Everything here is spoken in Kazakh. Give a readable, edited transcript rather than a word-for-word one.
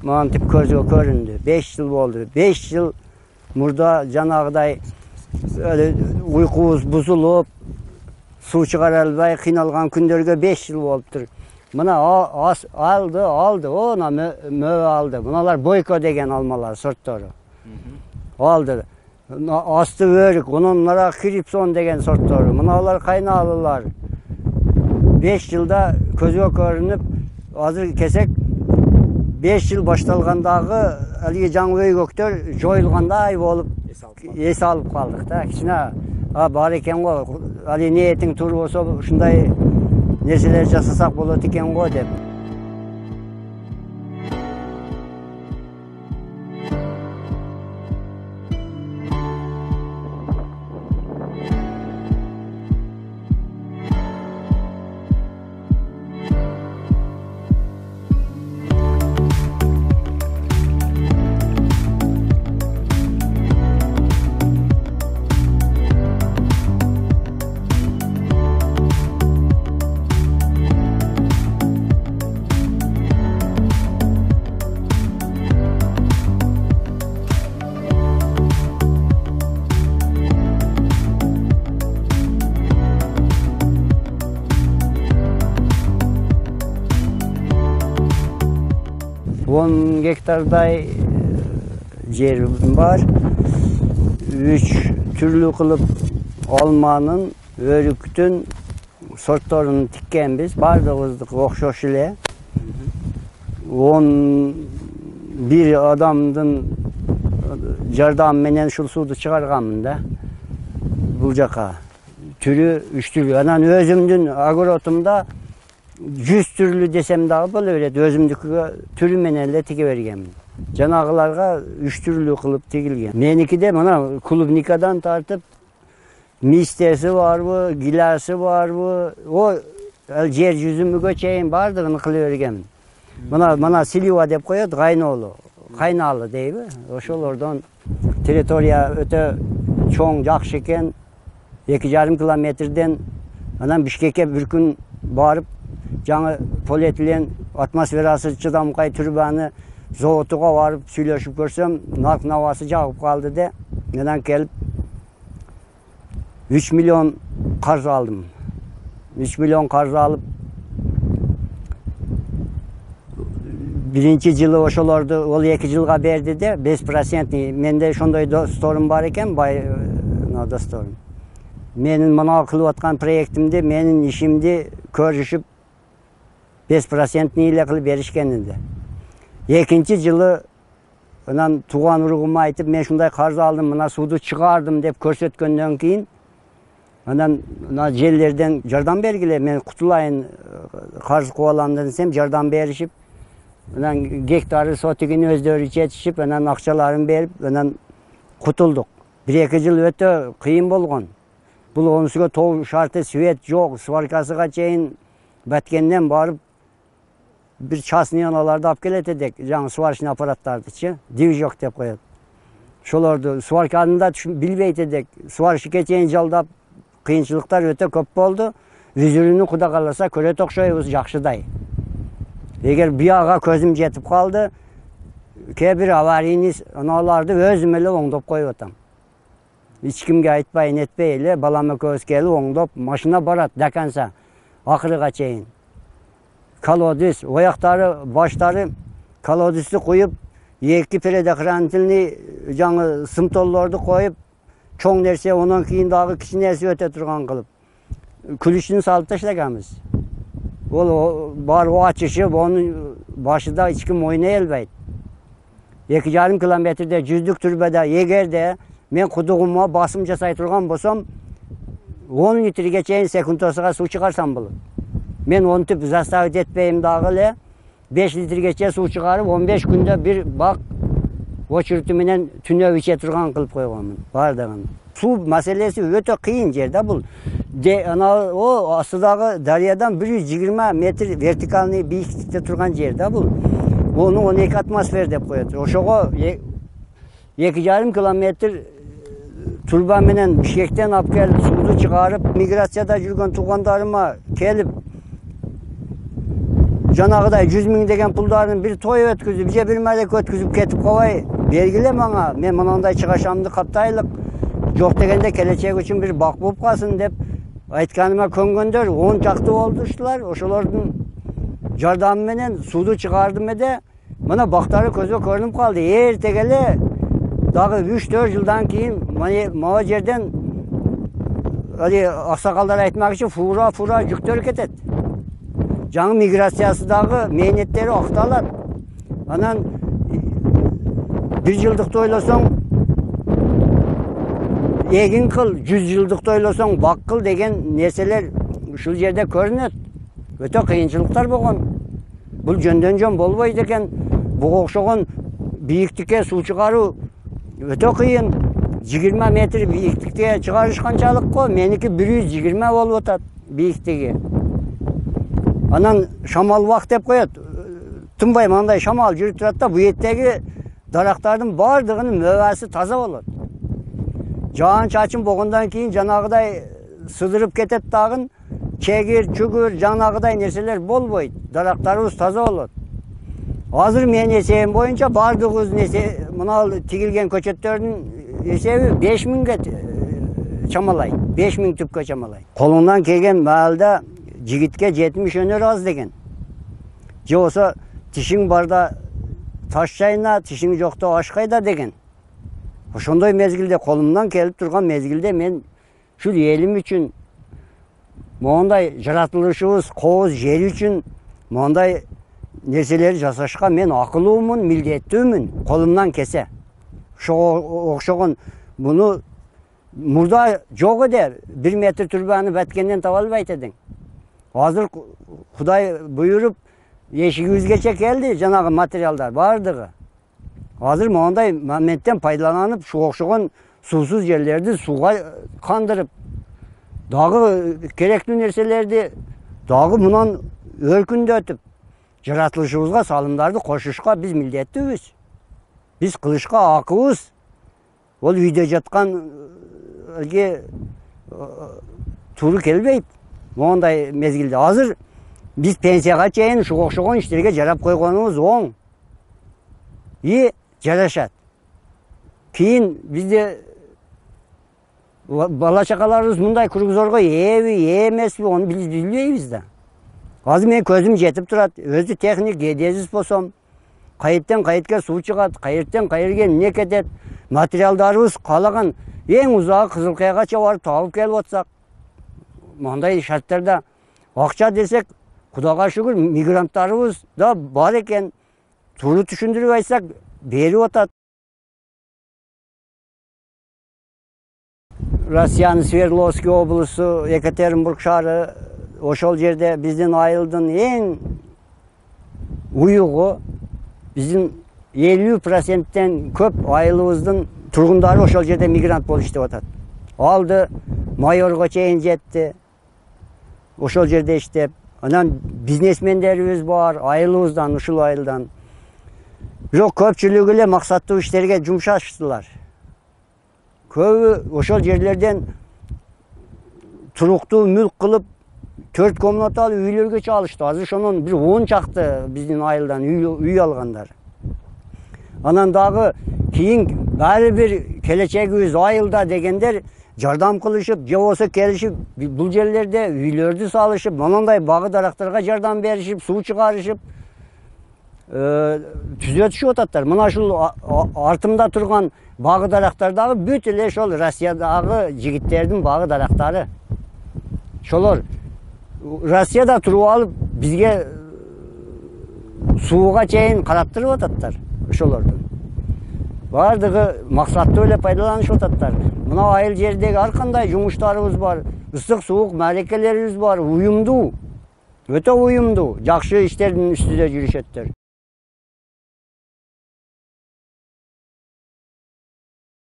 mantip közü göründü. 5 yıl oldu. 5 yıl burada janagıday öyle uykuğuz buzulup su çıkaralbay kıynalgan günlerge 5 yıl boluptur. Mına aldı, ona möv aldı. Bunalar boyko degen almalar sortları. Aldı. Astı vörük, onlara kripson degen sortları. Munalar kaynalılar. 5 yılda közü görünüp hazır kesek 5 yıl baştalgandağı Ali Canvey Göktör joyulganday bolup es alıp kaldık da. Kichine bar eken go. Ali niyetin tur bolsa uşunday nerseler jasasak bolat eken go dep. Hektarday yerim var. 3 türlü kılıp almanın, örüktün sortlarını tikken biz. Bardağızdık okşoş ile. 11 adamdın jardam menen şul sudu çıkargamında. Bulcaka. Türü 3 türlü. Anan özümdün agrotumda 100 türlü desem daha böyle özümdükü türü menelle tike vergen. Janagılarga 3 türlü kılıp tikilgen. Meniki de mana klubnikadan tartıp mistesi var mı, gilası var mı? O yer yüzümüge çeyin bardığını kılıvergen. Mana Siliva dep koyat Kaynalı deybi. Oşolordan teritoriya öte çoğun jakşı eken 2,5 kilometreden anan Bişkek'e bir gün barıp жаңы полиэтилен атмосферасы чыдамкай türbanı зоотуга барып сүйлөшүп көрсөм, нарк навасы жагып калды де. Менен келип 3 milyon карыз алдым. 3 milyon карыз алып birinci жылы ошолорду ол 2 жылга берди де 5%. Менде ошондой досторум бар экен, бай досторум. Менин мына кылып аткан проектимди, менин ишимди көрүшүп 5% ile kılıp berişkeninde. 2. yılı ondan tuğan uruguma aytıp men şunday karz aldım, buna sudu çıkardım dep körsetkönden keyin ondan jellerden jardam bergile men kutulayın karz kovalandım desem jardam berişip ondan gektarı sotigini özdörü çetişip ondan akçalarını berip ondan kutulduk. 1-2 yıl öte kıyın bolgon. Bul onsuga tol şartı svet jok, svarkasıga çeyin batkenden barıp bir частный аналарды алып келет эдик, жаңы сварочный аппараттарды, диви жок деп коет. Шолорду сварканы да билбейт эдик. Сварщикке чейин жалдап кыйынчылыктар өтө көп болду. Үзүрүнү Куда кааласа көрөт окшойбуз жакшыдай. Эгер бияга көзүм жетип калды, кээ бир аварийный аналарды өзүм эле оңдоп коюп атам. Эч кимге айтпай, нетпей эле балам экөөбүз келип оңдоп, машина барат даканса акырыга чейин. Kalodis, oyakları, başları kalodisi koyup, 2 predakrantilni жаңы sımtollardı koyup, çoğun nerse onun keyin dağı kiçi nerse öte turgan kılıp. Külüşünü salıp taşlagamiz. O açışı, onun başı da hiç kim oynayelbeyt. 2,5 kilometrede yüzlük türbede, yegerde, men kuduğuma basım jasay turgan bolsam, 10 litrege çeyin sekundosuna su çıkarsam bulur. Men onu tüp zastavit etmeyim dağı 5 litrege su çıkarıp 15 günde bir bak o çürütümünden tünöv içe turgan kılıp koygamın. Bardağın. Su meselesi öte kıyın yerde bul. O asıdağı daryadan 120 metre vertikalni büyüklükte turgan yerde bul. Onu 12 atmosfer dep koyat. Oşoğu 2,5 kilometre turban menen Bişkek'ten alıp gelip suyu çıkarıp migrasyada жүрген tuğanlarıma gelip janagıday 100 000 деген pullarını bir toy ötküzüp, je bir melek ötküzüp ketip koy. Belgile bana, men mınандай çıgaşamdı kaptaylık. Жоқ дегенде келечек үчүн bir бак болуп калсын деп айтканыма көнгөндөр 10 чакты болдушулар. Ошолордун жардамы менен сууду чыгардым эде. Мына бактары көзгө көрүнүп калды. Эртеге эле дагы 3-4 жылдан кийин мына жерден аксакалдар айтмакчы фура жүктөр кетет. Жаңы миграциясы дагы мээнеттери акталат. Анан 1 жылдыкты ойлосоң эгин кыл, 100 жылдыкты ойлосоң бак кыл деген нерселер ушул жерде көрүнөт. Өтө кыйынчылыктар болгон. Бул жөндөн жөн болбойт экен. Буга окшогон бийиктикке суу чыгаруу өтө кыйын. 20 метр бийиктикке чыгарыш канчалык го? Меники 120 болуп атат бийиктиги. Анан шамал вак деп коет. Тынбай мындай шамал жүрүп турат да, бу жертеги дарактардын бардыгынын мөбасы таза болот. Жаан чачын болгондон кийин жанагыдай сыдырып кетет дагы, чегир, чүгүр, жанагыдай нерселер болбойт. Дарактарыбыз таза болот. Азыр менин эсебим боюнча бардыгыбыз мына тигилген көчөттөрдүн эсеби 5000ге чамалайт. 5000 түпкө чамалайт. Колуңдан келген маалда жигитке 70 өнөр аз деген. Же болсо тишиң барда таш чайна, тишиң жокто аш кайда деген. Ошондой мезгилде, колумдан келип турган мезгилде мен ушул элим үчүн, мондай жаратылышыбыз, кооз жер үчүн мондай нерселерди жасашка мен акылуумун, милдеттүүмүн, колумдан келсе. Ошого окшогон муну мурда жок эде, 1 метр турбаны баткенден таба албайт эдиң. Азыр Кудай буйруп, эшигибизгече келди жанагы материалдар бардыгы. Азыр мондай моменттен пайдаланып, шу окшогон суусуз жерлерди сууга кандырып, дагы керектүү нерселерди дагы мунан өркүндөтүп, жаратылышыбызга салымдарды кошушка биз милдеттүүбүз. Биз кылышка акыбыз. Ол үйдө жаткан туура келбейт. Мондай мезгилде азыр биз пенсияга чейин ушуга окшогон иштерге жарап койгонубуз оң. Жарашат. Кийин бизде бала чакаларыбыз мындай кругзорго ээби, эмеспи, аны биз билбейбиз да. Азыр мен көзүм жетип турат, өзү техник геодезист болсом, кайерттен кайерге суу чыгат, кайерттен кайерге эмне кетет, материалдарыбыз каалаган эң узагы Кызылкаяга барып табып келип атсак, мындай шарттарда акча десек, Кудайга шүгүр, мигранттарыбыз да бар экен. Туура түшүндүрүп айтсак, берип атат. Россиянын Свердловский облусу, Екатеринбург шаары, ошол жерде биздин айылдын эң уюгу, биздин 50%тен көп айылыбыздын тургундары ошол жерде мигрант болуп иштеп атат. Алды майорго чейин жетти. Ошол жерде иштеп, анан бизнесмендерибиз бар, айылыбыздан, ушул айылдан. Бирок көпчүлүгү эле максаттуу иштерге жумшаштылар. Көбү ошол жерлерден туруктуу мүлк кылып 4 комнаталуу үйлөргө чалышты. Азыр ошонун бир 10 чакты биздин айылдан үй алгандар. Анан дагы кийин баары бир келечегибиз айылда дегендер жардам кылышып, же болсо келишип, бул жерлерде үйлөрдү салышып, мондай багы дарактарга жардам беришип, суу чыгарышып, түзөтүшүп ататтар. Мына ушул артымда турган багы дарактар дагы бүт эле ошол Россиядагы жигиттердин багы дарактары. Ошолор Россияда туруп алып, бизге сууга чейин караттырып ататтар ошолорду. Бардыгы максаттуу эле пайдаланышып ататтар. Мына айыл жердеги ар кандай жумуштарыбыз бар, ысык суук маарекелерибиз бар, уюмдуу, өтө уюмдуу, жакшы иштердин үстүндө жүрүшөттөр.